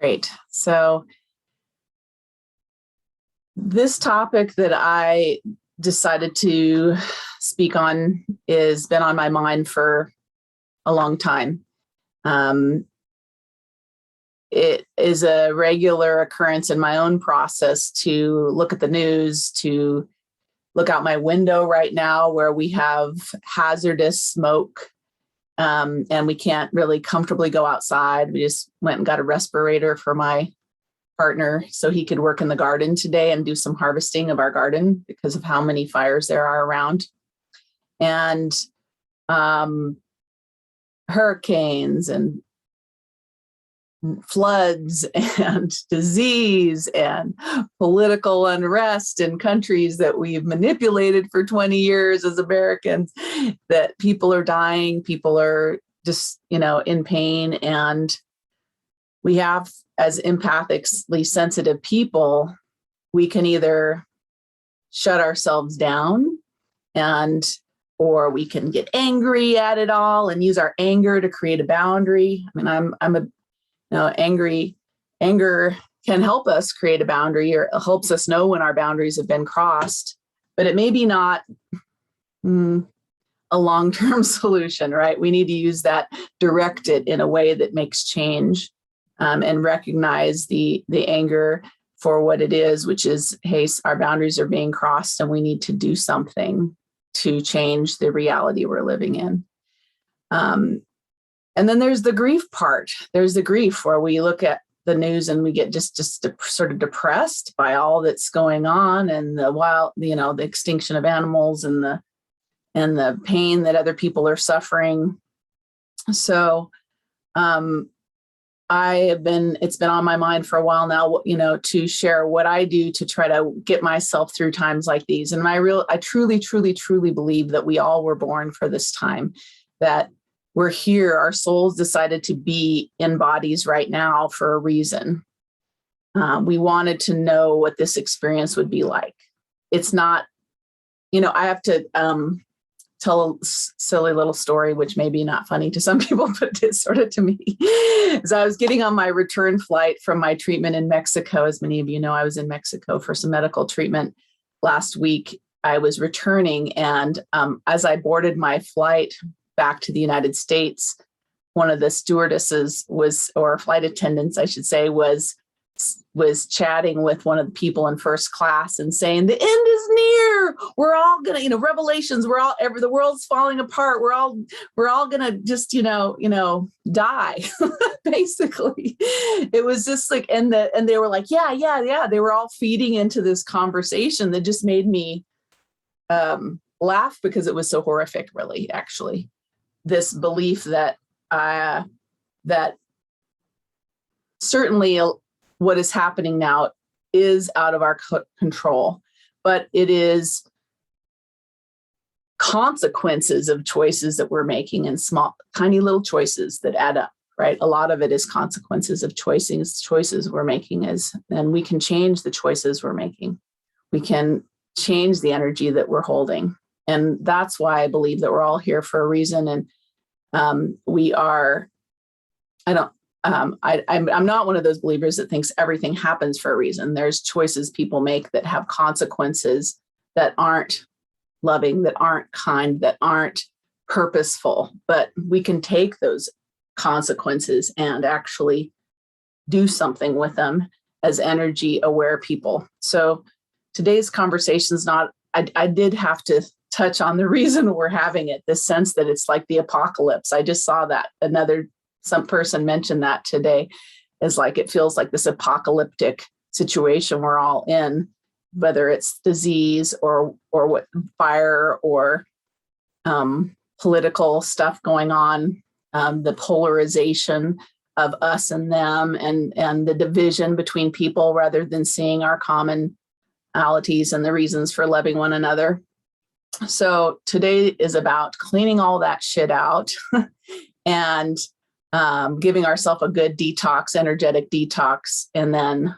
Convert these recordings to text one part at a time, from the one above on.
Great. So this topic that I decided to speak on has been on my mind for a long time. It is a regular occurrence in my own process to look at the news, to look out my window right now where we have hazardous smoke, and we can't really comfortably go outside. We just went and got a respirator for my partner so he could work in the garden today and do some harvesting of our garden because of how many fires there are around. And hurricanes and floods and disease and political unrest in countries that we've manipulated for 20 years as Americans, that people are dying, people are just, in pain. And we have, as empathically sensitive people, we can either shut ourselves down or we can get angry at it all and use our anger to create a boundary. I mean, anger can help us create a boundary, or it helps us know when our boundaries have been crossed, but it may be not a long-term solution, right? We need to use that, direct it in a way that makes change, and recognize the anger for what it is, which is, hey, our boundaries are being crossed and we need to do something to change the reality we're living in. And then there's the grief part. There's the grief where we look at the news and we get just sort of depressed by all that's going on, and the extinction of animals and the pain that other people are suffering. So it's been on my mind for a while now, to share what I do to try to get myself through times like these. And I truly, truly, truly believe that we all were born for this time, that we're here. Our souls decided to be in bodies right now for a reason. We wanted to know what this experience would be like. It's not, I have to tell a silly little story, which may be not funny to some people, but it is sort of to me. As I was getting on my return flight from my treatment in Mexico, as many of you know, I was in Mexico for some medical treatment last week. I was returning, and as I boarded my flight back to the United States, one of the stewardesses or flight attendants, I should say, was chatting with one of the people in first class and saying, the end is near. We're all gonna, Revelations, the world's falling apart. We're all gonna just, die. Basically. It was just like, and they were like, yeah. They were all feeding into this conversation that just made me laugh because it was so horrific, really, actually. This belief that certainly what is happening now is out of our control, but it is consequences of choices that we're making, and small, tiny little choices that add up, right? A lot of it is consequences of choices we're making, and we can change the choices we're making. We can change the energy that we're holding. And that's why I believe that we're all here for a reason. And I'm not one of those believers that thinks everything happens for a reason. There's choices people make that have consequences that aren't loving, that aren't kind, that aren't purposeful. But we can take those consequences and actually do something with them as energy aware people. So today's conversation is not, I did have to touch on the reason we're having it, the sense that it's like the apocalypse. I just saw that some person mentioned that today, is like, it feels like this apocalyptic situation we're all in, whether it's disease or what, fire or political stuff going on, the polarization of us and them, and the division between people rather than seeing our commonalities and the reasons for loving one another. So today is about cleaning all that shit out and giving ourselves a good detox, energetic detox, and then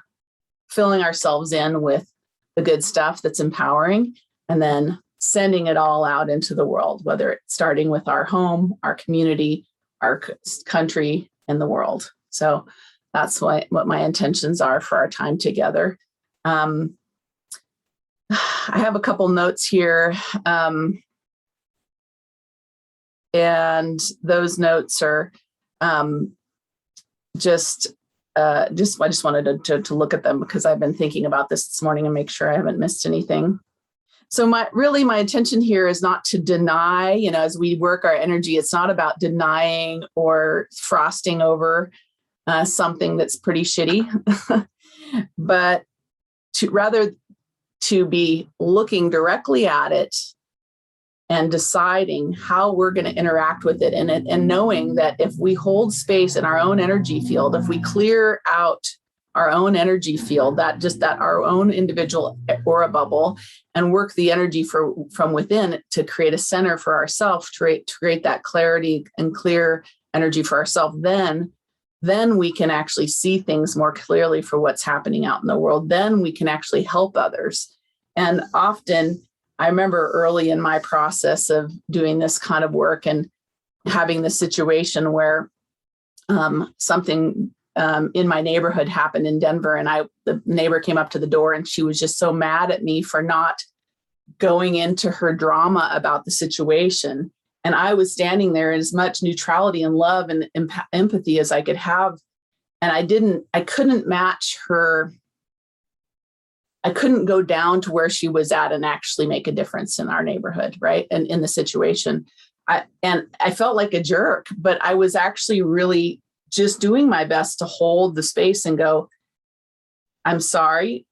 filling ourselves in with the good stuff that's empowering, and then sending it all out into the world, whether it's starting with our home, our community, our country, and the world. So that's what my intentions are for our time together. I have a couple notes here. And those notes are I just wanted to look at them because I've been thinking about this morning and make sure I haven't missed anything. So my intention here is not to deny, as we work our energy, it's not about denying or frosting over something that's pretty shitty, but rather to be looking directly at it and deciding how we're going to interact with it, and knowing that if we hold space in our own energy field, if we clear out our own energy field, that our own individual aura bubble, and work the energy from within to create a center for ourselves, to create that clarity and clear energy for ourselves, then we can actually see things more clearly for what's happening out in the world. Then we can actually help others. And often, I remember early in my process of doing this kind of work and having the situation where something in my neighborhood happened in Denver, and the neighbor came up to the door and she was just so mad at me for not going into her drama about the situation. And I was standing there in as much neutrality and love and empathy as I could have. And I couldn't match her. I couldn't go down to where she was at and actually make a difference in our neighborhood, right? And in the situation. I felt like a jerk, but I was actually really just doing my best to hold the space and go, I'm sorry,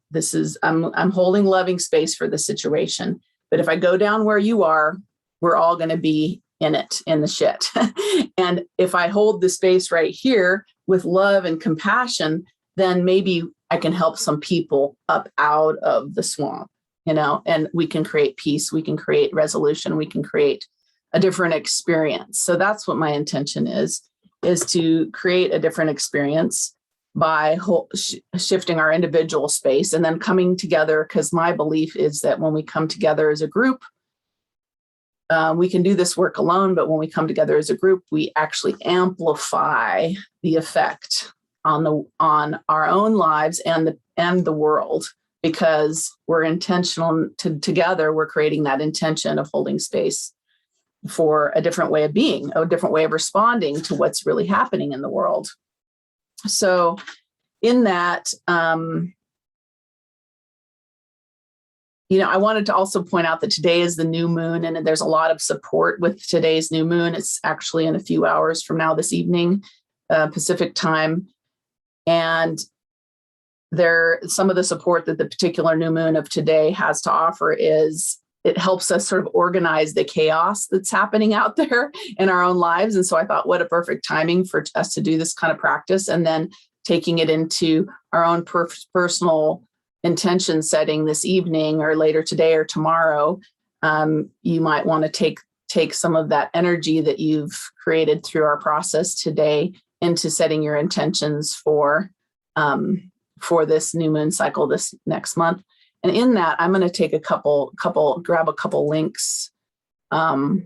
I'm holding loving space for the situation. But if I go down where you are, we're all going to be in the shit. And if I hold the space right here with love and compassion, then maybe I can help some people up out of the swamp, and we can create peace, we can create resolution, we can create a different experience. So that's what my intention is to create a different experience by shifting our individual space and then coming together, because my belief is that when we come together as a group, we can do this work alone, but when we come together as a group, we actually amplify the effect on our own lives and the world, because we're intentional together. We're creating that intention of holding space for a different way of being, a different way of responding to what's really happening in the world. So in that, I wanted to also point out that today is the new moon, and there's a lot of support with today's new moon. It's actually in a few hours from now this evening, Pacific time. And some of the support that the particular new moon of today has to offer is it helps us sort of organize the chaos that's happening out there in our own lives. And so I thought, what a perfect timing for us to do this kind of practice, and then taking it into our own personal intention setting this evening or later today or tomorrow. You might want to take some of that energy that you've created through our process today into setting your intentions for this new moon cycle this next month. And in that, I'm going to take grab a couple links and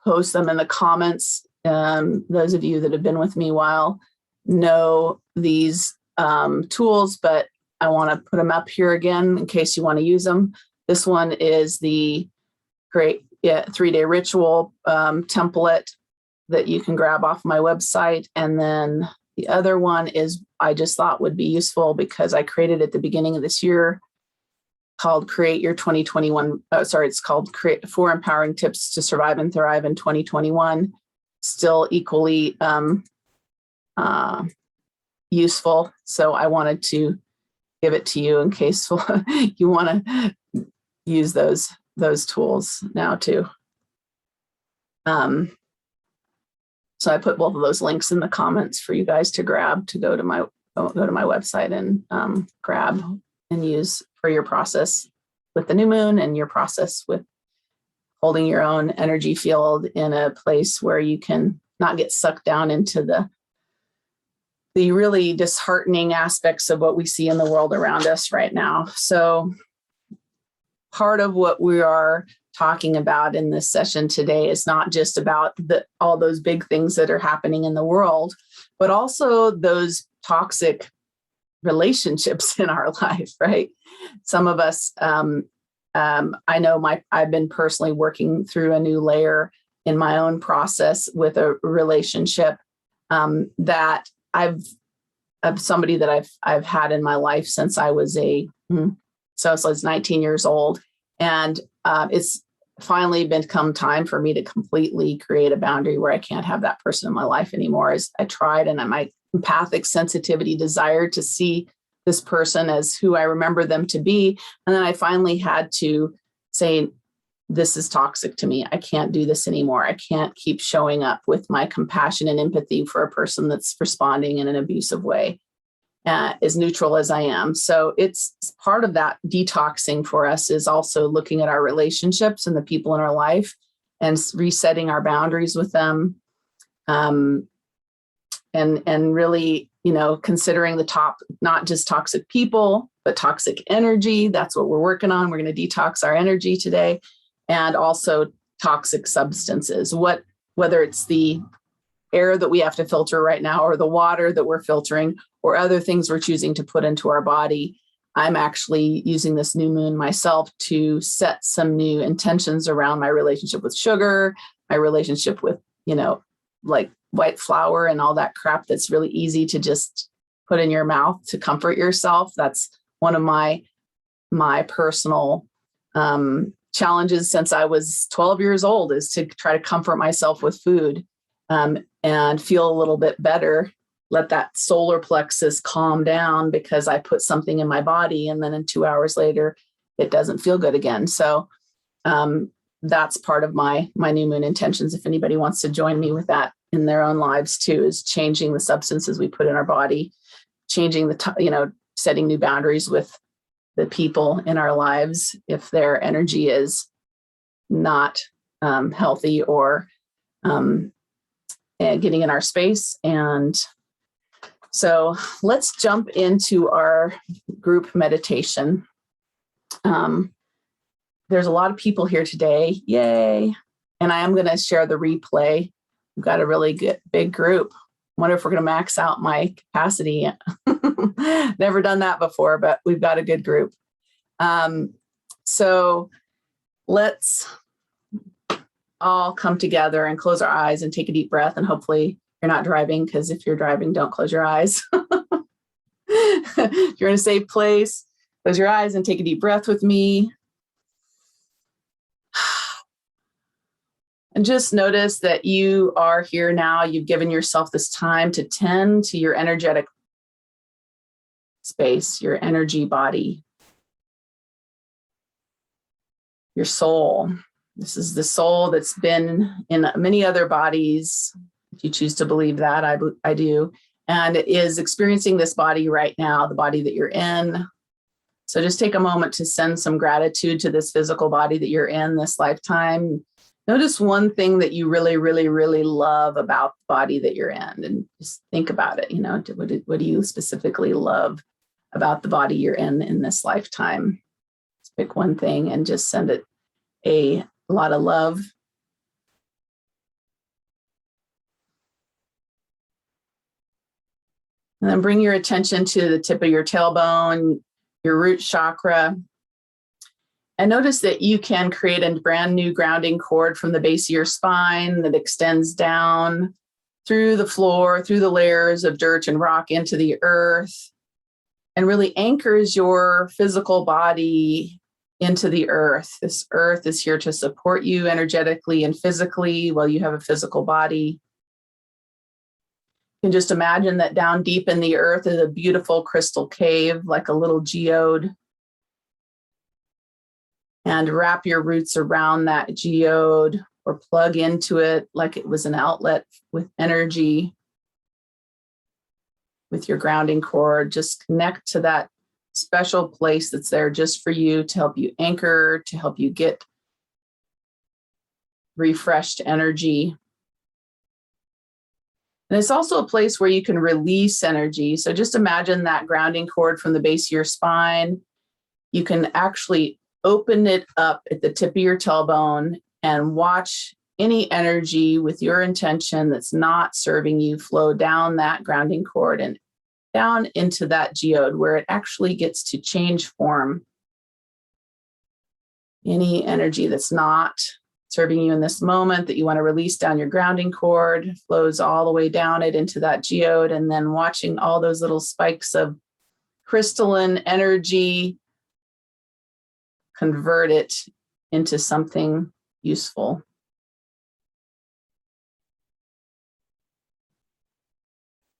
post them in the comments. Those of you that have been with me a while know these tools, but I want to put them up here again in case you want to use them. This one is the great 3-day ritual template that you can grab off my website. And then the other one is I just thought would be useful because I created at the beginning of this year, called Create Your 2021. It's called Create 4 Empowering Tips to Survive and Thrive in 2021. Still equally useful. So I wanted to give it to you in case you want to use those tools now too. So I put both of those links in the comments for you guys to grab, to go to my website and grab and use for your process with the new moon and your process with holding your own energy field in a place where you can not get sucked down into the really disheartening aspects of what we see in the world around us right now. So part of what we are talking about in this session today is not just about all those big things that are happening in the world, but also those toxic relationships in our life, right? Some of us, I know I've been personally working through a new layer in my own process with a relationship that of somebody that I've had in my life since I was I was 19 years old, and it's finally become time for me to completely create a boundary where I can't have that person in my life anymore. As I tried, and my empathic sensitivity desired to see this person as who I remember them to be, and then I finally had to say, this is toxic to me. I can't do this anymore. I can't keep showing up with my compassion and empathy for a person that's responding in an abusive way, as neutral as I am. So it's part of that detoxing for us is also looking at our relationships and the people in our life and resetting our boundaries with them. And really, considering the top, not just toxic people, but toxic energy. That's what we're working on. We're going to detox our energy today. And also toxic substances, whether it's the air that we have to filter right now, or the water that we're filtering, or other things we're choosing to put into our body. I'm actually using this new moon myself to set some new intentions around my relationship with sugar, my relationship with, like white flour and all that crap that's really easy to just put in your mouth to comfort yourself. That's one of my personal challenges since I was 12 years old, is to try to comfort myself with food and feel a little bit better, let that solar plexus calm down because I put something in my body, and then in 2 hours later, it doesn't feel good again. So that's part of my new moon intentions. If anybody wants to join me with that in their own lives too, is changing the substances we put in our body, changing setting new boundaries with the people in our lives if their energy is not healthy or getting in our space. And so let's jump into our group meditation. There's a lot of people here today. Yay. And I am going to share the replay. We've got a really good big group. I wonder if we're going to max out my capacity. Never done that before, but we've got a good group. So let's all come together and close our eyes and take a deep breath. And hopefully you're not driving, because if you're driving, don't close your eyes. If you're in a safe place, close your eyes and take a deep breath with me. And just notice that you are here now. You've given yourself this time to tend to your energetic space, your energy body, your soul. This is the soul that's been in many other bodies, if you choose to believe that. I do. And it is experiencing this body right now, the body that you're in. So just take a moment to send some gratitude to this physical body that you're in this lifetime. Notice one thing that you really, really, really love about the body that you're in, and just think about it. What do you specifically love about the body you're in this lifetime? Let's pick one thing and just send it a lot of love. And then bring your attention to the tip of your tailbone, your root chakra. And notice that you can create a brand new grounding cord from the base of your spine that extends down through the floor, through the layers of dirt and rock into the earth, and really anchors your physical body into the earth. This earth is here to support you energetically and physically while you have a physical body. You can just imagine that down deep in the earth is a beautiful crystal cave, like a little geode. And wrap your roots around that geode or plug into it like it was an outlet with energy. With your grounding cord, just connect to that special place that's there just for you to help you anchor, to help you get refreshed energy. And it's also a place where you can release energy. So just imagine that grounding cord from the base of your spine. You can actually open it up at the tip of your tailbone and watch any energy with your intention that's not serving you flow down that grounding cord and down into that geode where it actually gets to change form. Any energy that's not serving you in this moment that you want to release down your grounding cord flows all the way down it into that geode, and then watching all those little spikes of crystalline energy convert it into something useful.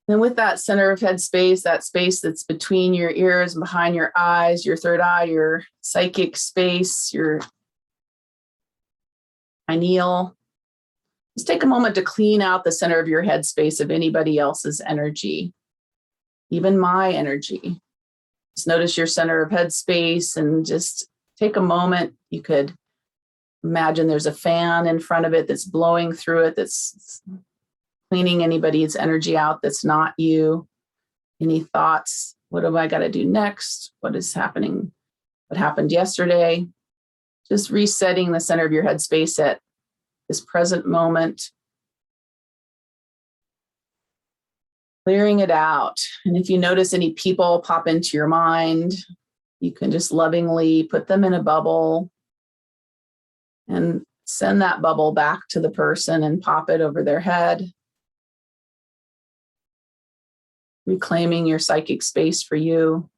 And with that center of head space, that space that's between your ears and behind your eyes, your third eye, your psychic space, your pineal, just take a moment to clean out the center of your head space of anybody else's energy, even my energy. Just notice your center of head space and just take a moment. You could imagine there's a fan in front of it that's blowing through it, that's cleaning anybody's energy out that's not you. Any thoughts? What have I got to do next? What is happening? What happened yesterday? Just resetting the center of your head space at this present moment. Clearing it out. And if you notice any people pop into your mind, you can just lovingly put them in a bubble and send that bubble back to the person and pop it over their head. Reclaiming your psychic space for you.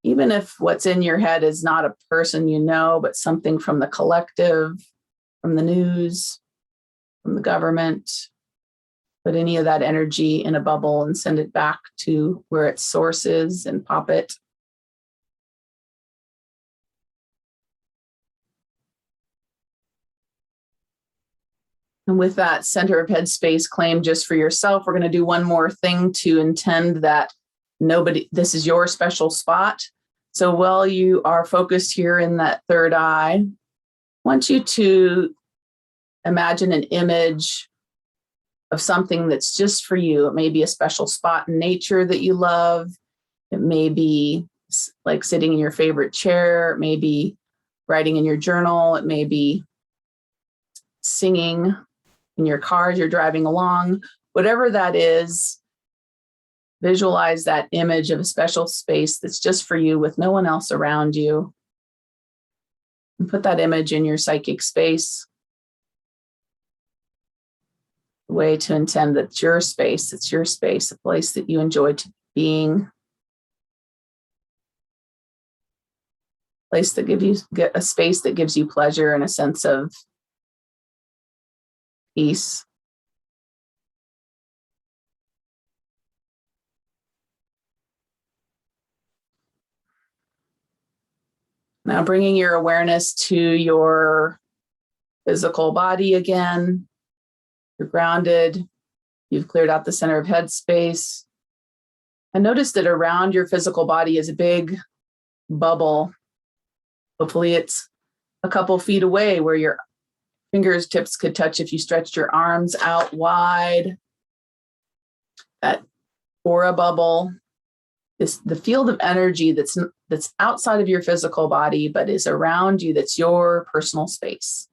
Even if what's in your head is not a person you know, but something from the collective, from the news, from the government, put any of that energy in a bubble and send it back to where its source is and pop it. And with that center of head space claim just for yourself, we're going to do one more thing to intend that this is your special spot. So while you are focused here in that third eye, I want you to imagine an image of something that's just for you. It may be a special spot in nature that you love. It may be like sitting in your favorite chair. It may be writing in your journal. It may be singing in your car as you're driving along. Whatever that is, visualize that image of a special space that's just for you with no one else around you. And put that image in your psychic space. A way to intend that it's your space, a place that you enjoy being. Place that a space that gives you pleasure and a sense of peace. Now bringing your awareness to your physical body again. You're grounded. You've cleared out the center of head space. And notice that around your physical body is a big bubble. Hopefully it's a couple feet away where your fingertips could touch if you stretched your arms out wide. That aura bubble is the field of energy that's outside of your physical body, but is around you, that's your personal space.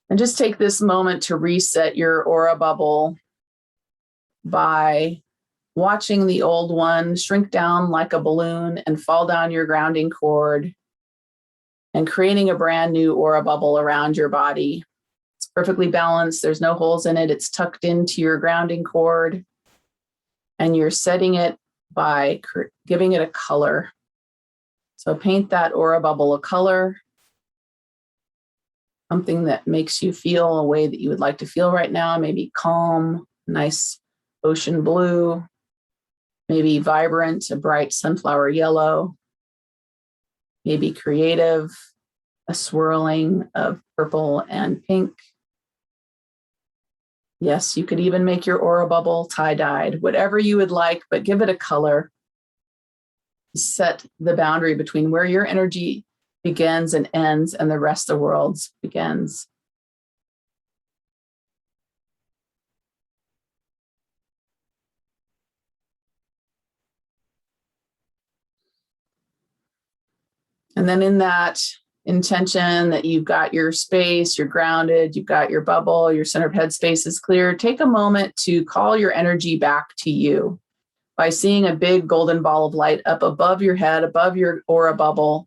And just take this moment to reset your aura bubble by watching the old one shrink down like a balloon and fall down your grounding cord, and creating a brand new aura bubble around your body. It's perfectly balanced. There's no holes in it. It's tucked into your grounding cord. And you're setting it by giving it a color. So paint that aura bubble a color, something that makes you feel a way that you would like to feel right now. Maybe calm, nice ocean blue, maybe vibrant, a bright sunflower yellow, maybe creative, a swirling of purple and pink. Yes, you could even make your aura bubble tie-dyed, whatever you would like, but give it a color. Set the boundary between where your energy begins and ends and the rest of the world's begins. And then in that intention that you've got your space, you're grounded, you've got your bubble, your center of head space is clear, take a moment to call your energy back to you by seeing a big golden ball of light up above your head, above your aura bubble,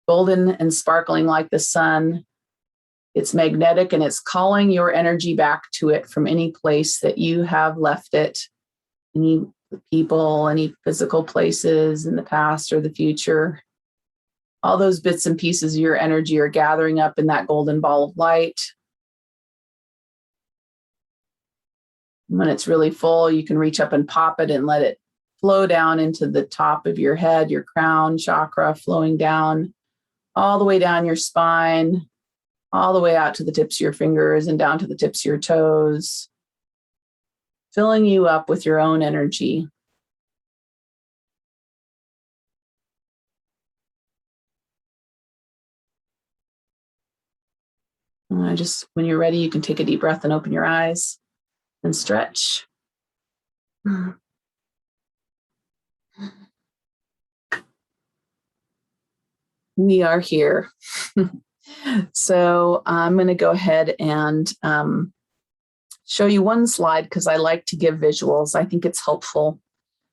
golden and sparkling like the sun. It's magnetic and it's calling your energy back to it from any place that you have left it, any people, any physical places in the past or the future. All those bits and pieces of your energy are gathering up in that golden ball of light. When it's really full, you can reach up and pop it and let it flow down into the top of your head, your crown chakra, flowing down all the way down your spine, all the way out to the tips of your fingers and down to the tips of your toes, filling you up with your own energy. When you're ready, you can take a deep breath and open your eyes and stretch. We are here. So I'm going to go ahead and show you one slide because I like to give visuals. I think it's helpful.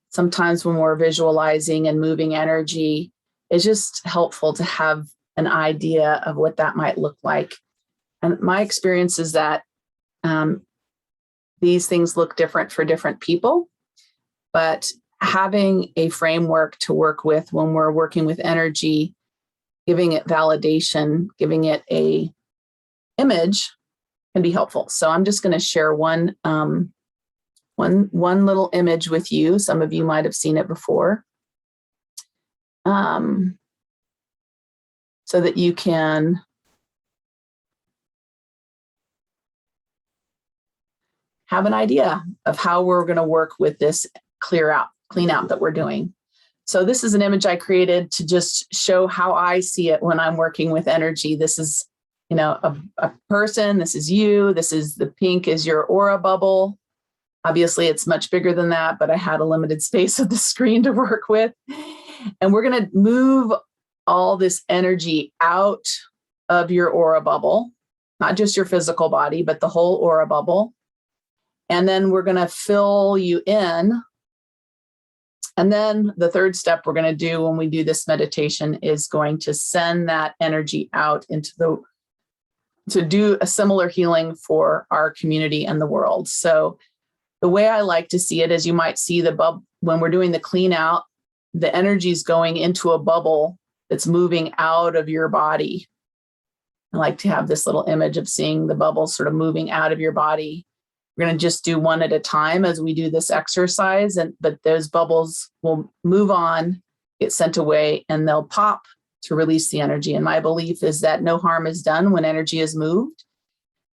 Sometimes when we're visualizing and moving energy, it's just helpful to have an idea of what that might look like. And my experience is that these things look different for different people, but having a framework to work with when we're working with energy, giving it validation, giving it a image can be helpful. So I'm just going to share one little image with you. Some of you might have seen it before, so that you can have an idea of how we're going to work with this clean out that we're doing. So this is an image I created to just show how I see it when I'm working with energy. This is, a person. This is you. This is the pink is your aura bubble. Obviously, it's much bigger than that, but I had a limited space of the screen to work with. And we're going to move all this energy out of your aura bubble, not just your physical body, but the whole aura bubble. And then we're going to fill you in. And then the third step we're going to do when we do this meditation is going to send that energy out to do a similar healing for our community and the world. So the way I like to see it is you might see the bubble when we're doing the clean out, the energy is going into a bubble that's moving out of your body. I like to have this little image of seeing the bubbles sort of moving out of your body. We're going to just do one at a time as we do this exercise, but those bubbles will move on, get sent away, and they'll pop to release the energy. And my belief is that no harm is done when energy is moved,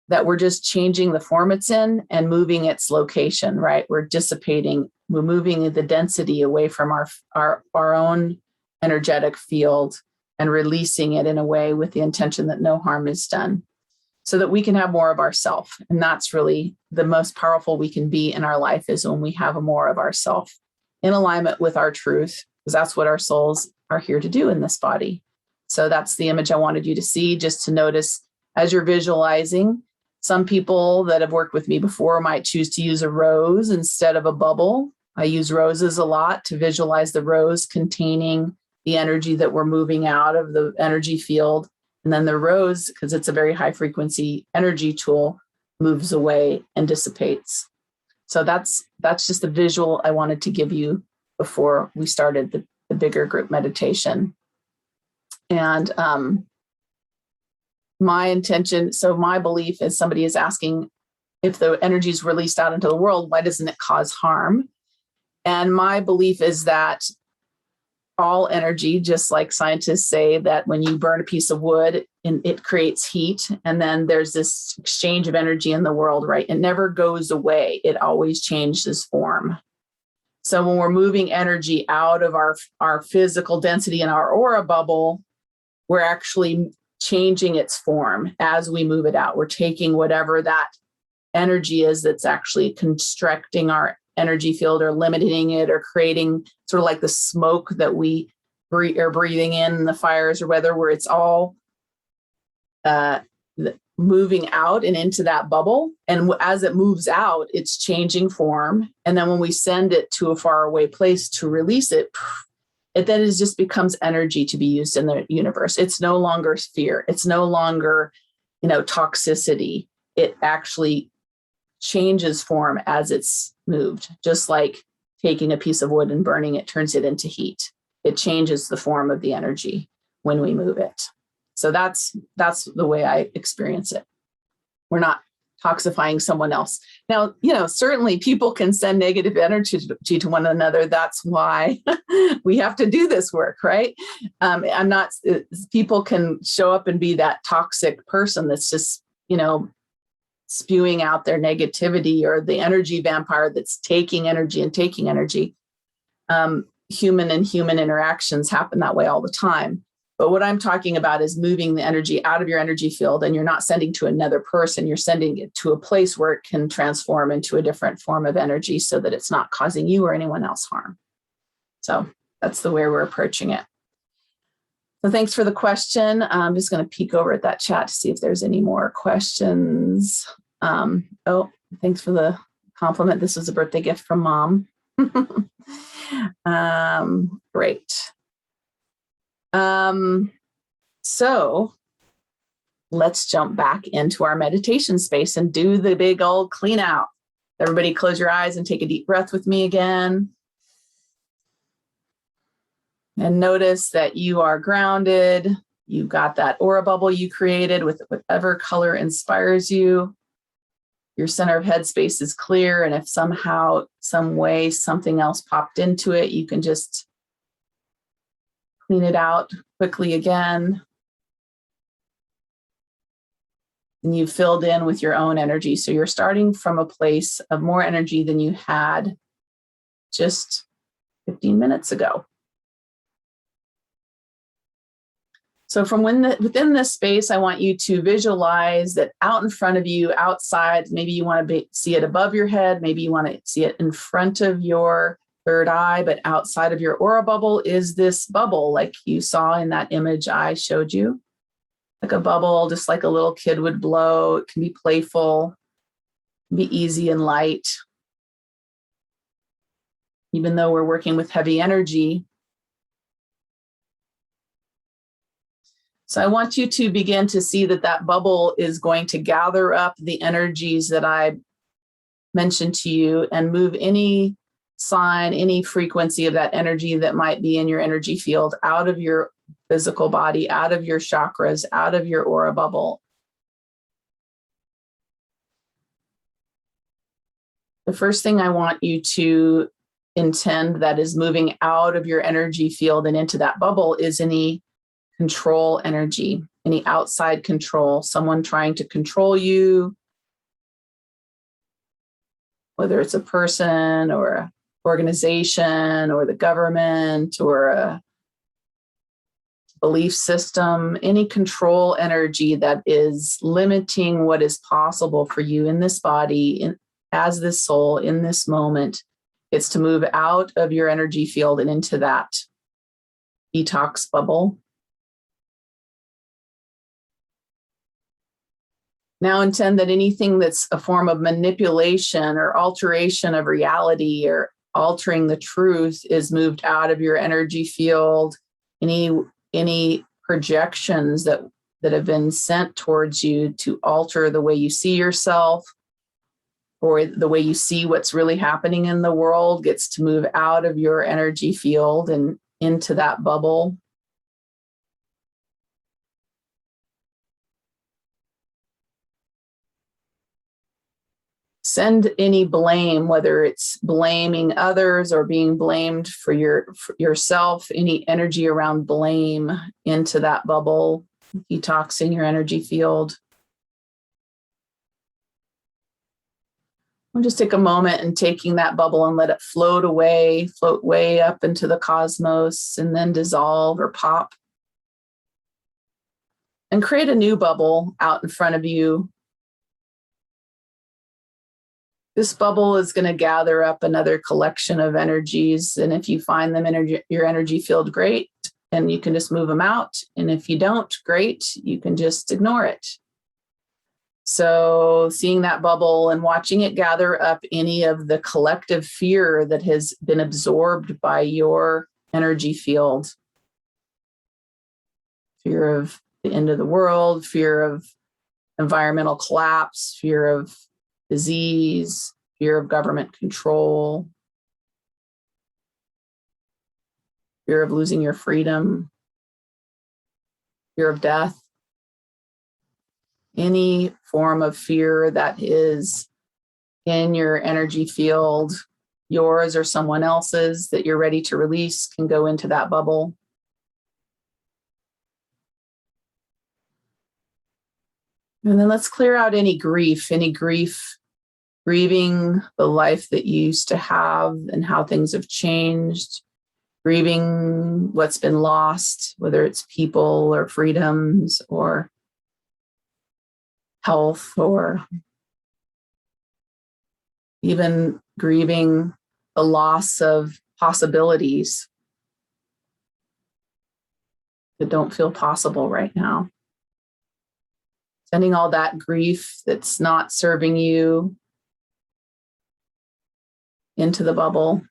that we're just changing the form it's in and moving its location, right? We're dissipating, we're moving the density away from our own energetic field and releasing it in a way with the intention that no harm is done, so that we can have more of ourself. And that's really the most powerful we can be in our life, is when we have more of ourself in alignment with our truth, because that's what our souls are here to do in this body. So that's the image I wanted you to see, just to notice as you're visualizing. Some people that have worked with me before might choose to use a rose instead of a bubble. I use roses a lot to visualize the rose containing the energy that we're moving out of the energy field. And then the rose, because it's a very high frequency energy tool, moves away and dissipates. So that's just the visual I wanted to give you before we started the bigger group meditation. And my intention, so my belief is, somebody is asking, if the energy is released out into the world, why doesn't it cause harm? And my belief is that all energy, just like scientists say that when you burn a piece of wood, it creates heat, and then there's this exchange of energy in the world, right? It never goes away. It always changes form. So when we're moving energy out of our physical density in our aura bubble, we're actually changing its form as we move it out. We're taking whatever that energy is that's actually constricting our energy field or limiting it or creating sort of like the smoke that we are breathing in the fires or whether where it's all uh, moving out and into that bubble. And as it moves out, it's changing form. And then when we send it to a faraway place to release it, it then is just becomes energy to be used in the universe. It's no longer fear. It's no longer, toxicity. It actually changes form as it's moved, just like taking a piece of wood and burning it turns it into heat. It changes the form of the energy when we move it. So that's the way I experience it. We're not toxifying someone else. Now, certainly people can send negative energy to one another. That's why we have to do this work, right? People can show up and be that toxic person that's just, spewing out their negativity, or the energy vampire that's taking energy and taking energy. Human and human interactions happen that way all the time. But what I'm talking about is moving the energy out of your energy field, and you're not sending to another person. You're sending it to a place where it can transform into a different form of energy so that it's not causing you or anyone else harm. So that's the way we're approaching it. So thanks for the question. I'm just going to peek over at that chat to see if there's any more questions. Thanks for the compliment. This was a birthday gift from Mom. Great. So let's jump back into our meditation space and do the big old clean out. Everybody close your eyes and take a deep breath with me again. And notice that you are grounded. You've got that aura bubble you created with whatever color inspires you. Your center of headspace is clear. And if somehow, some way, something else popped into it, you can just clean it out quickly again. And you filled in with your own energy. So you're starting from a place of more energy than you had just 15 minutes ago. So from within this space, I want you to visualize that out in front of you, outside, maybe you want to see it above your head, maybe you want to see it in front of your third eye, but outside of your aura bubble is this bubble like you saw in that image I showed you. Like a bubble, just like a little kid would blow. It can be playful, be easy and light. Even though we're working with heavy energy. So I want you to begin to see that bubble is going to gather up the energies that I mentioned to you and move any sign, any frequency of that energy that might be in your energy field out of your physical body, out of your chakras, out of your aura bubble. The first thing I want you to intend that is moving out of your energy field and into that bubble is any control energy, any outside control, someone trying to control you, whether it's a person or an organization or the government or a belief system, any control energy that is limiting what is possible for you in this body, as this soul, in this moment. It's to move out of your energy field and into that detox bubble. Now intend that anything that's a form of manipulation or alteration of reality or altering the truth is moved out of your energy field. Any projections that have been sent towards you to alter the way you see yourself or the way you see what's really happening in the world gets to move out of your energy field and into that bubble. Send any blame, whether it's blaming others or being blamed for yourself, any energy around blame into that bubble, detoxing your energy field. We'll just take a moment and taking that bubble and let it float way up into the cosmos and then dissolve or pop. And create a new bubble out in front of you. This bubble is going to gather up another collection of energies. And if you find them in your energy field, great. and you can just move them out. And if you don't, great, you can just ignore it. So seeing that bubble and watching it gather up any of the collective fear that has been absorbed by your energy field. Fear of the end of the world, fear of environmental collapse, fear of disease, fear of government control, fear of losing your freedom, fear of death. Any form of fear that is in your energy field, yours or someone else's, that you're ready to release, can go into that bubble. And then let's clear out any grief, grieving the life that you used to have and how things have changed, grieving what's been lost, whether it's people or freedoms or health, or even grieving the loss of possibilities that don't feel possible right now. Sending all that grief that's not serving you into the bubble.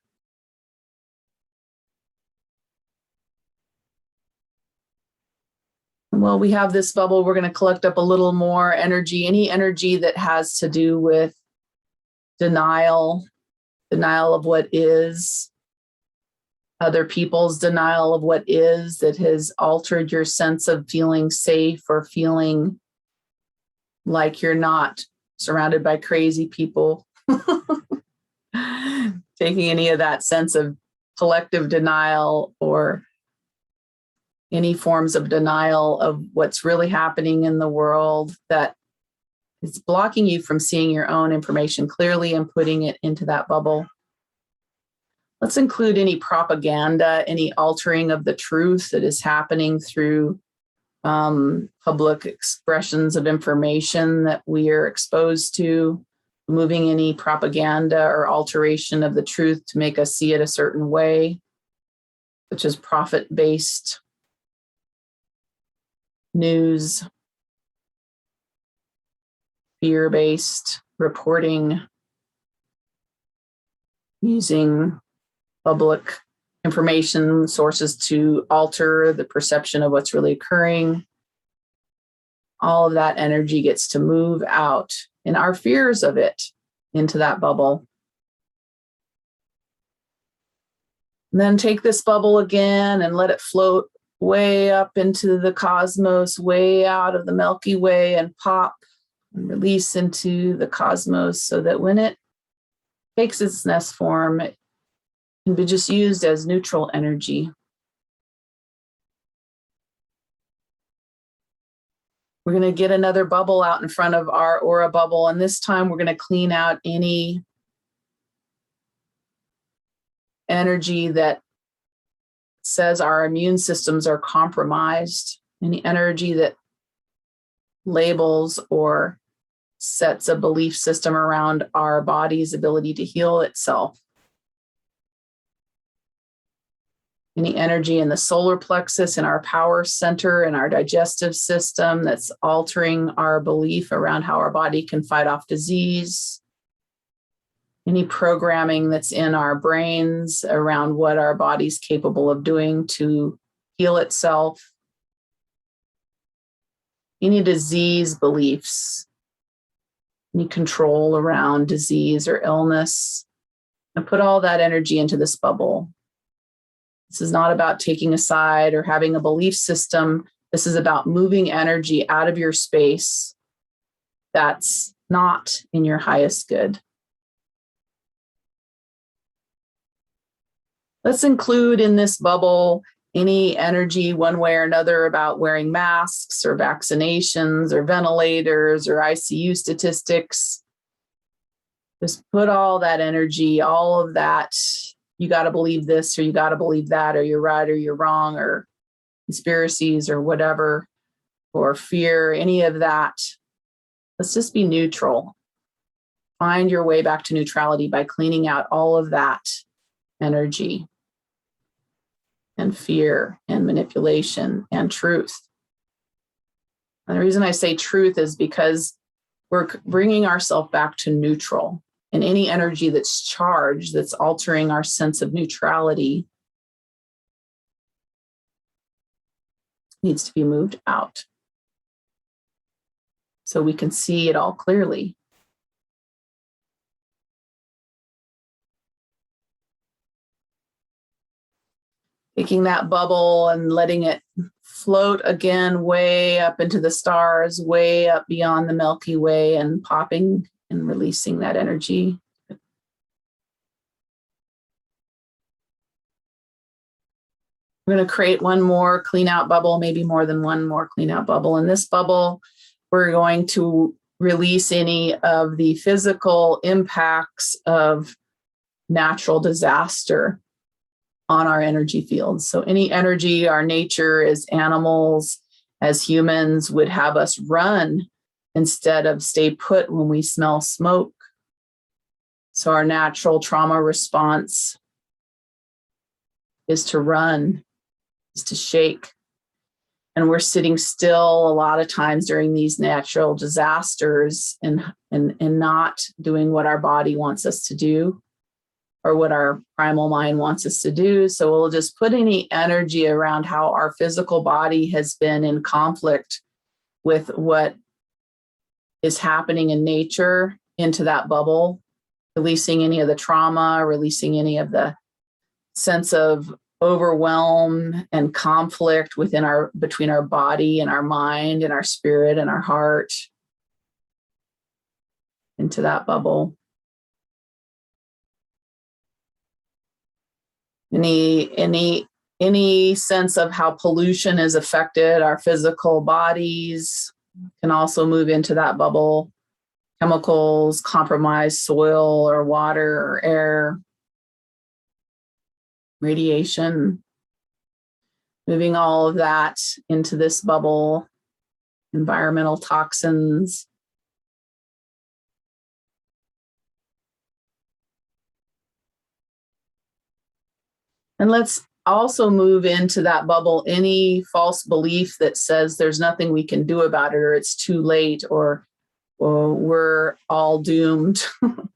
Well, we have this bubble. We're going to collect up a little more energy, any energy that has to do with denial of what is, other people's denial of what is, that has altered your sense of feeling safe or feeling like you're not surrounded by crazy people. Taking any of that sense of collective denial or any forms of denial of what's really happening in the world that is blocking you from seeing your own information clearly and putting it into that bubble. Let's include any propaganda, any altering of the truth that is happening through public expressions of information that we are exposed to, moving any propaganda or alteration of the truth to make us see it a certain way, which is profit-based news, fear-based reporting, using public information sources to alter the perception of what's really occurring. All of that energy gets to move out, and our fears of it into that bubble. And then take this bubble again and let it float way up into the cosmos, way out of the Milky Way, and pop and release into the cosmos, so that when it takes its nest form, it can be just used as neutral energy. We're going to get another bubble out in front of our aura bubble, and this time we're going to clean out any energy that says our immune systems are compromised, any energy that labels or sets a belief system around our body's ability to heal itself. Any energy in the solar plexus, in our power center, in our digestive system that's altering our belief around how our body can fight off disease. Any programming that's in our brains around what our body's capable of doing to heal itself. Any disease beliefs, any control around disease or illness, and put all that energy into this bubble. This is not about taking a side or having a belief system. This is about moving energy out of your space that's not in your highest good. Let's include in this bubble any energy one way or another about wearing masks or vaccinations or ventilators or ICU statistics. Just put all that energy, all of that, you got to believe this or you got to believe that, or you're right or you're wrong, or conspiracies or whatever, or fear, any of that. Let's just be neutral. Find your way back to neutrality by cleaning out all of that energy. and fear and manipulation and truth. And the reason I say truth is because we're bringing ourselves back to neutral. And any energy that's charged, that's altering our sense of neutrality, needs to be moved out so we can see it all clearly. Taking that bubble and letting it float again way up into the stars, way up beyond the Milky Way, and popping and releasing that energy. We're going to create one more clean out bubble, maybe more than one more clean out bubble. In this bubble, we're going to release any of the physical impacts of natural disaster on our energy fields. So any energy our nature as animals, as humans, would have us run instead of stay put when we smell smoke. So our natural trauma response is to run, is to shake. And we're sitting still a lot of times during these natural disasters and not doing what our body wants us to do, or what our primal mind wants us to do. So we'll just put any energy around how our physical body has been in conflict with what is happening in nature into that bubble, releasing any of the trauma, releasing any of the sense of overwhelm and conflict between our body and our mind and our spirit and our heart into that bubble. Any sense of how pollution has affected our physical bodies can also move into that bubble. Chemicals, compromised soil or water or air, radiation, moving all of that into this bubble, environmental toxins. And let's also move into that bubble any false belief that says there's nothing we can do about it, or it's too late, or we're all doomed.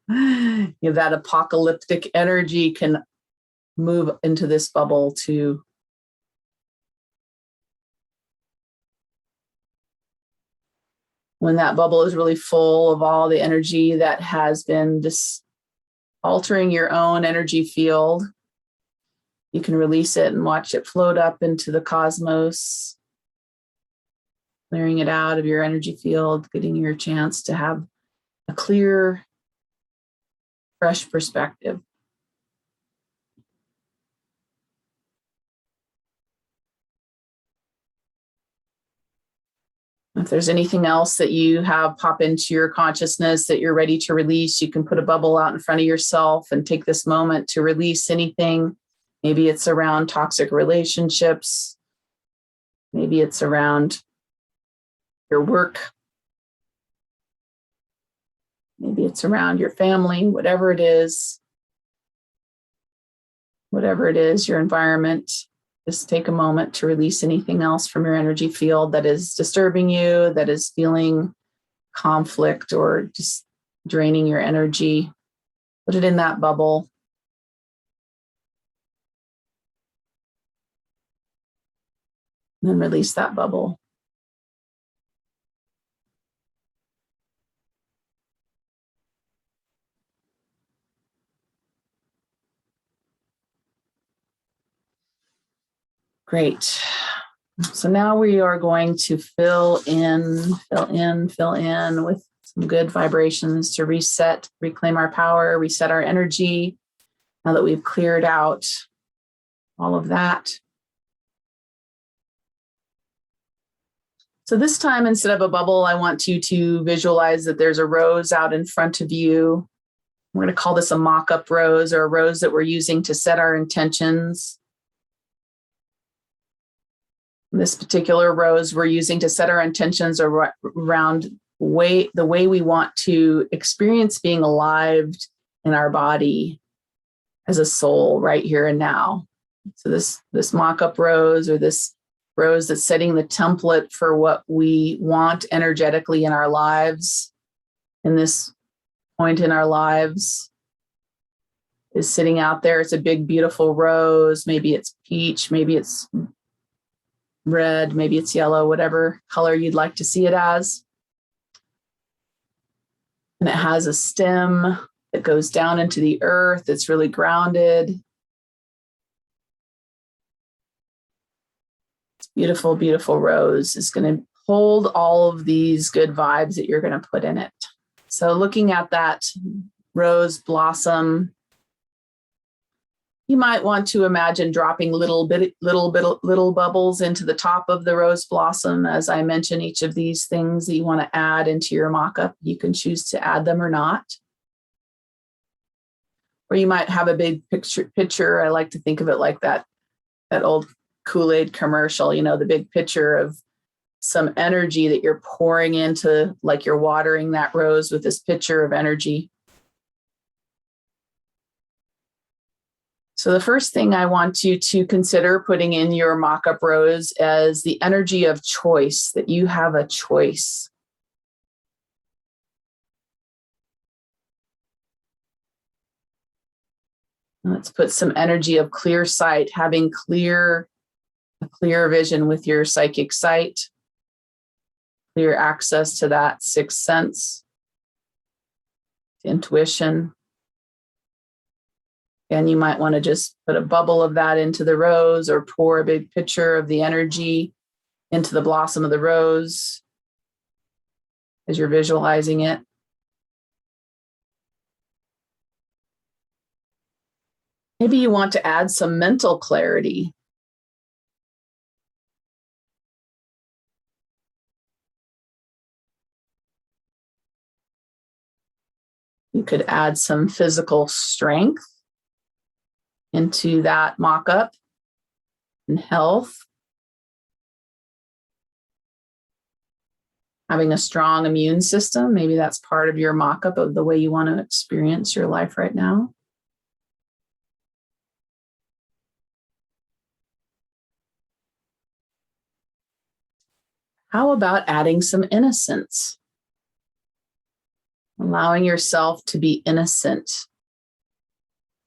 That apocalyptic energy can move into this bubble too. When that bubble is really full of all the energy that has been just altering your own energy field, you can release it and watch it float up into the cosmos, clearing it out of your energy field, getting your chance to have a clear, fresh perspective. If there's anything else that you have pop into your consciousness that you're ready to release, you can put a bubble out in front of yourself and take this moment to release anything. Maybe it's around toxic relationships. Maybe it's around your work. Maybe it's around your family, whatever it is, your environment. Just take a moment to release anything else from your energy field that is disturbing you, that is feeling conflict or just draining your energy. Put it in that bubble. And then release that bubble. Great. So now we are going to fill in with some good vibrations to reset, reclaim our power, reset our energy. Now that we've cleared out all of that. So this time, instead of a bubble, I want you to visualize that there's a rose out in front of you. We're going to call this a mock-up rose, or a rose that we're using to set our intentions. This particular rose we're using to set our intentions around the way we want to experience being alive in our body as a soul right here and now. So this mock-up rose, or this rose that's setting the template for what we want energetically in our lives, in this point in our lives, is sitting out there. It's a big, beautiful rose. Maybe it's peach, maybe it's red, maybe it's yellow, whatever color you'd like to see it as. And it has a stem that goes down into the earth. It's really grounded. It's beautiful, beautiful rose. It's going to hold all of these good vibes that you're going to put in it. So looking at that rose blossom, you might want to imagine dropping little bubbles into the top of the rose blossom. As I mentioned, each of these things that you want to add into your mock-up, you can choose to add them or not. Or you might have a big picture. I like to think of it like that old Kool-Aid commercial, you know, the big picture of some energy that you're pouring into, like you're watering that rose with this pitcher of energy. So the first thing I want you to consider putting in your mock-up rose is the energy of choice, that you have a choice. Let's put some energy of clear sight, having a clear vision with your psychic sight, clear access to that sixth sense, intuition. And you might want to just put a bubble of that into the rose, or pour a big pitcher of the energy into the blossom of the rose as you're visualizing it. Maybe you want to add some mental clarity. You could add some physical strength into that mock-up, and health. Having a strong immune system, maybe that's part of your mock-up of the way you want to experience your life right now. How about adding some innocence? Allowing yourself to be innocent.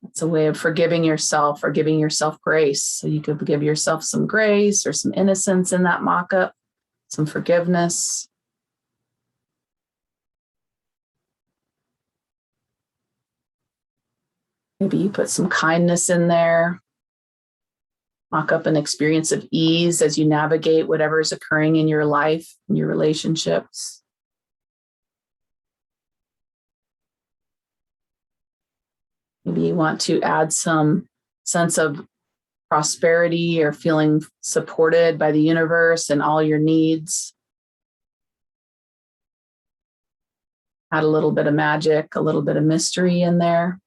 It's a way of forgiving yourself, or giving yourself grace. So you could give yourself some grace or some innocence in that mock-up, some forgiveness. Maybe you put some kindness in there. Mock up an experience of ease as you navigate whatever is occurring in your life, in your relationships. Maybe you want to add some sense of prosperity, or feeling supported by the universe and all your needs. Add a little bit of magic, a little bit of mystery in there.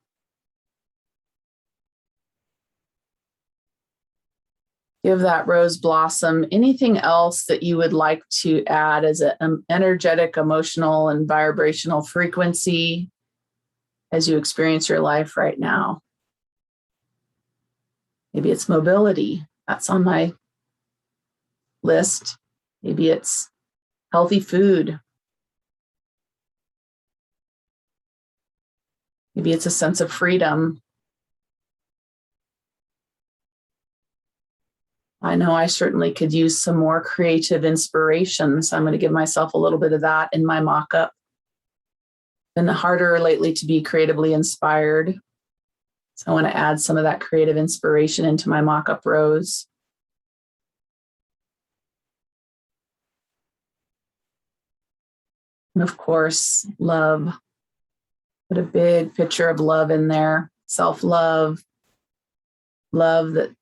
Give that rose blossom anything else that you would like to add as an energetic, emotional, and vibrational frequency as you experience your life right now. Maybe it's mobility. That's on my list. Maybe it's healthy food. Maybe it's a sense of freedom. I know I certainly could use some more creative inspiration, so I'm going to give myself a little bit of that in my mock-up. Been harder lately to be creatively inspired, so I want to add some of that creative inspiration into my mock-up rose. And of course, love. Put a big picture of love in there. Self-love, love that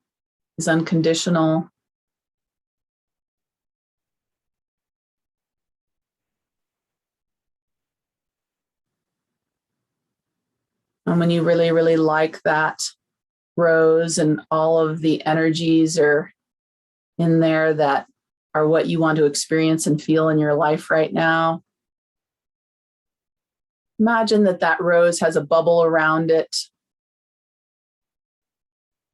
is unconditional. And when you really, really like that rose and all of the energies are in there that are what you want to experience and feel in your life right now, imagine that that rose has a bubble around it.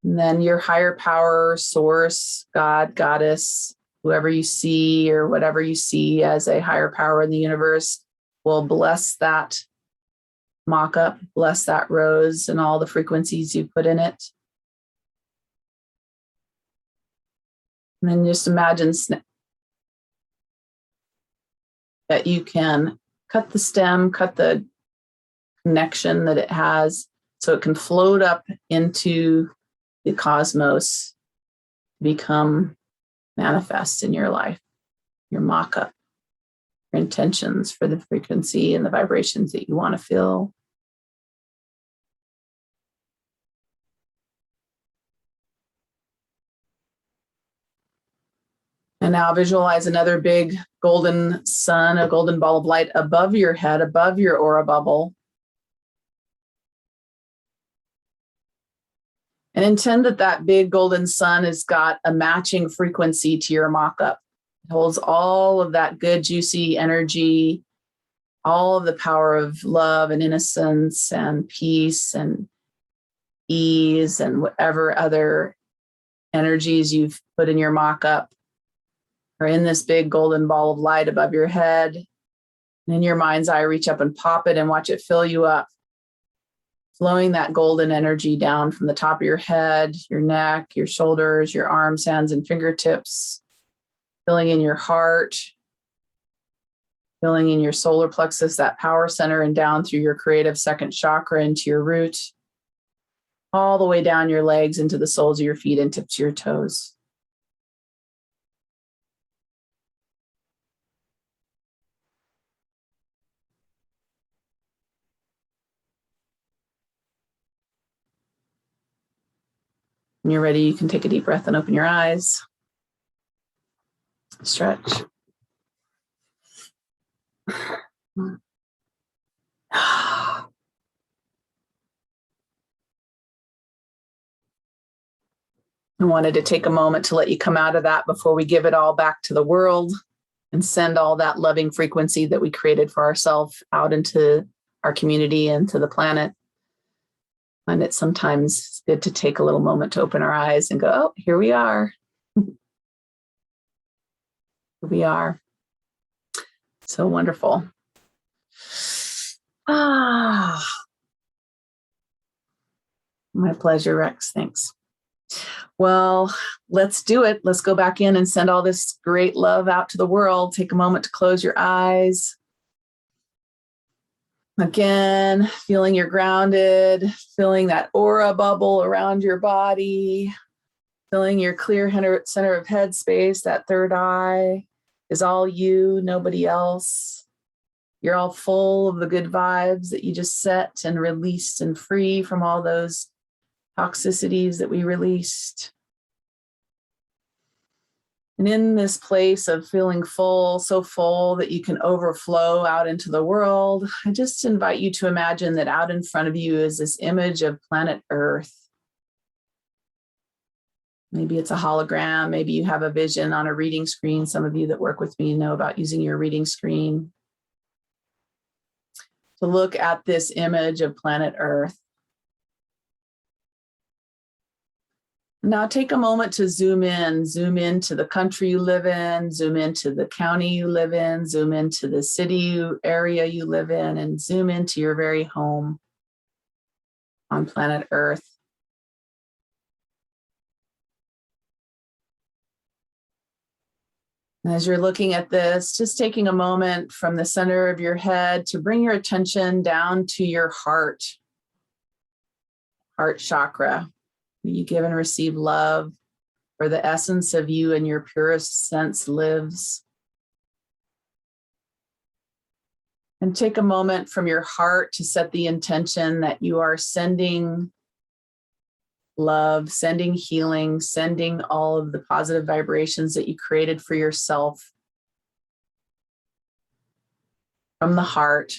And then your higher power, source, God, goddess, whoever you see or whatever you see as a higher power in the universe will bless that mock-up, bless that rose and all the frequencies you put in it. And then just imagine that you can cut the stem, cut the connection that it has so it can float up into the cosmos, become manifest in your life, your mock-up, your intentions for the frequency and the vibrations that you want to feel. And now visualize another big golden sun, a golden ball of light above your head, above your aura bubble. And intend that that big golden sun has got a matching frequency to your mock-up. It holds all of that good, juicy energy, all of the power of love and innocence and peace and ease and whatever other energies you've put in your mock-up are in this big golden ball of light above your head. And in your mind's eye, reach up and pop it and watch it fill you up, flowing that golden energy down from the top of your head, your neck, your shoulders, your arms, hands, and fingertips, filling in your heart, filling in your solar plexus, that power center, and down through your creative second chakra into your root, all the way down your legs into the soles of your feet and tips of your toes. When you're ready, you can take a deep breath and open your eyes. Stretch. I wanted to take a moment to let you come out of that before we give it all back to the world and send all that loving frequency that we created for ourselves out into our community and to the planet. And it's sometimes good to take a little moment to open our eyes and go, oh, here we are. Here we are. So wonderful. My pleasure, Rex. Thanks. Well, let's do it. Let's go back in and send all this great love out to the world. Take a moment to close your eyes. Again, feeling you're grounded, feeling that aura bubble around your body, feeling your clear center of head space, that third eye is all you, nobody else. You're all full of the good vibes that you just set and released and free from all those toxicities that we released. And in this place of feeling full, so full that you can overflow out into the world, I just invite you to imagine that out in front of you is this image of planet Earth. Maybe it's a hologram. Maybe you have a vision on a reading screen. Some of you that work with me know about using your reading screen. To look at this image of planet Earth. Now take a moment to zoom into the country you live in, zoom into the county you live in, zoom into the city area you live in, and zoom into your very home on planet Earth. As you're looking at this, just taking a moment from the center of your head to bring your attention down to your heart chakra. You give and receive love, where the essence of you in your purest sense lives. And take a moment from your heart to set the intention that you are sending love, sending healing, sending all of the positive vibrations that you created for yourself from the heart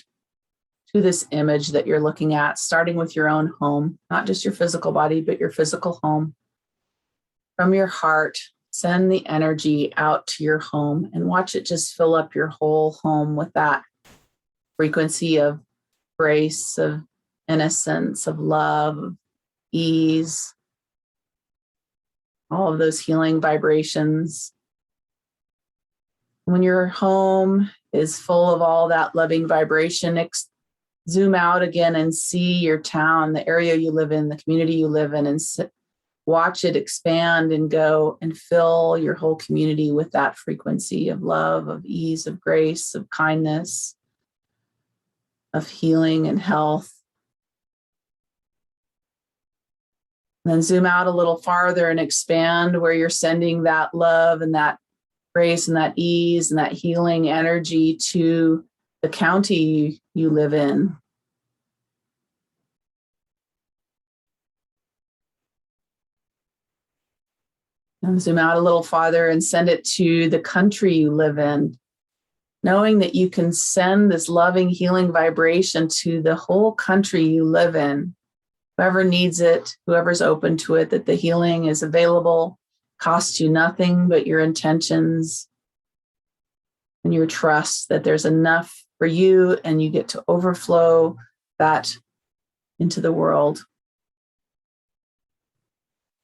to this image that you're looking at, starting with your own home, not just your physical body, but your physical home. From your heart, send the energy out to your home and watch it just fill up your whole home with that frequency of grace, of innocence, of love, of ease, all of those healing vibrations. When your home is full of all that loving vibration, zoom out again and see your town, the area you live in, the community you live in, and watch it expand and go and fill your whole community with that frequency of love, of ease, of grace, of kindness, of healing and health. And then zoom out a little farther and expand where you're sending that love and that grace and that ease and that healing energy to the county you live in. And zoom out a little farther and send it to the country you live in, knowing that you can send this loving, healing vibration to the whole country you live in. Whoever needs it, whoever's open to it, that the healing is available, costs you nothing but your intentions and your trust that there's enough for you and you get to overflow that into the world.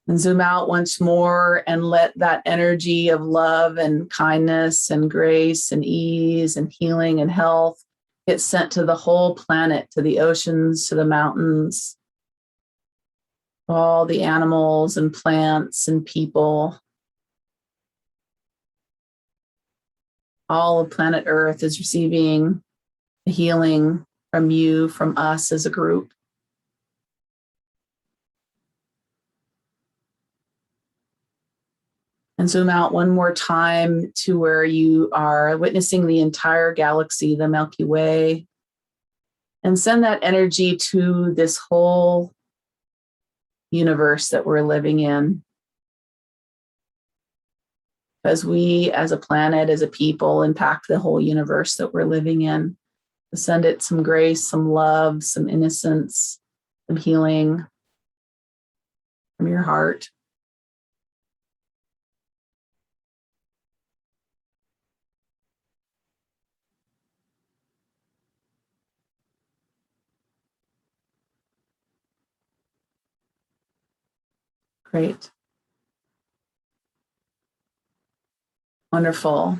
And zoom out once more and let that energy of love and kindness and grace and ease and healing and health get sent to the whole planet, to the oceans, to the mountains, all the animals and plants and people. All of planet Earth is receiving the healing from you, from us as a group. And zoom out one more time to where you are witnessing the entire galaxy, the Milky Way, and send that energy to this whole universe that we're living in. As we, as a planet, as a people, impact the whole universe that we're living in. Send it some grace, some love, some innocence, some healing from your heart. Great. Wonderful.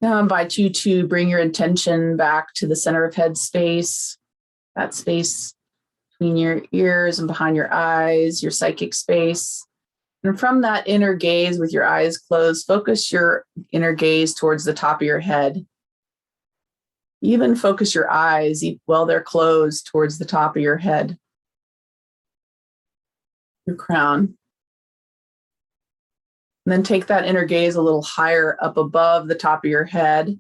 Now I invite you to bring your intention back to the center of head space, that space between your ears and behind your eyes, your psychic space. And from that inner gaze with your eyes closed, focus your inner gaze towards the top of your head. Even focus your eyes while they're closed towards the top of your head, your crown. And then take that inner gaze a little higher up above the top of your head,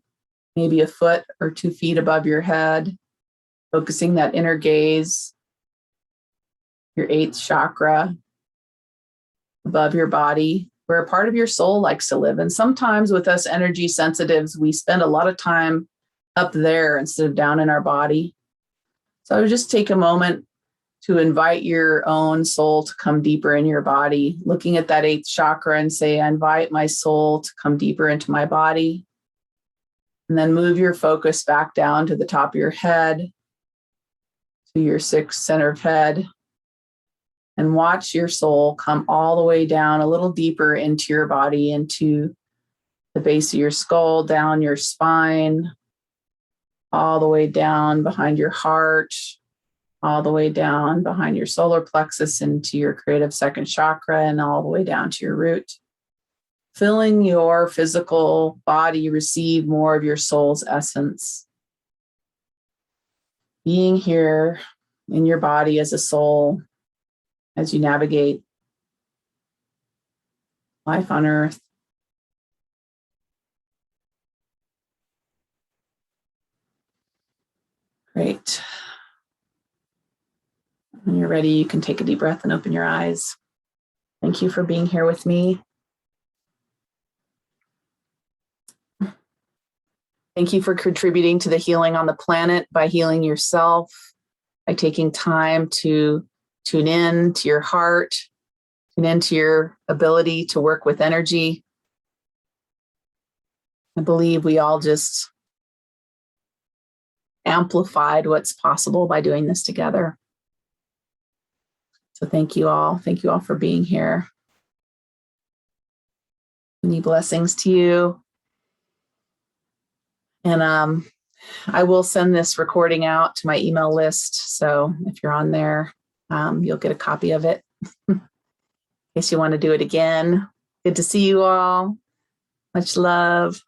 maybe a foot or 2 feet above your head, focusing that inner gaze, your 8th chakra, above your body, where a part of your soul likes to live. And sometimes with us energy sensitives, we spend a lot of time up there instead of down in our body. So I would just take a moment to invite your own soul to come deeper in your body, looking at that 8th chakra and say, I invite my soul to come deeper into my body. And then move your focus back down to the top of your head, to your 6th center of head, and watch your soul come all the way down a little deeper into your body, into the base of your skull, down your spine, all the way down behind your heart, all the way down behind your solar plexus into your creative 2nd chakra, and all the way down to your root. Filling your physical body, receive more of your soul's essence. Being here in your body as a soul, as you navigate life on earth. Great. When you're ready, you can take a deep breath and open your eyes. Thank you for being here with me. Thank you for contributing to the healing on the planet by healing yourself, by taking time to tune in to your heart, tune into your ability to work with energy. I believe we all just amplified what's possible by doing this together. So thank you all. Thank you all for being here. Many blessings to you. And I will send this recording out to my email list. So if you're on there, you'll get a copy of it in case you want to do it again. Good to see you all. Much love.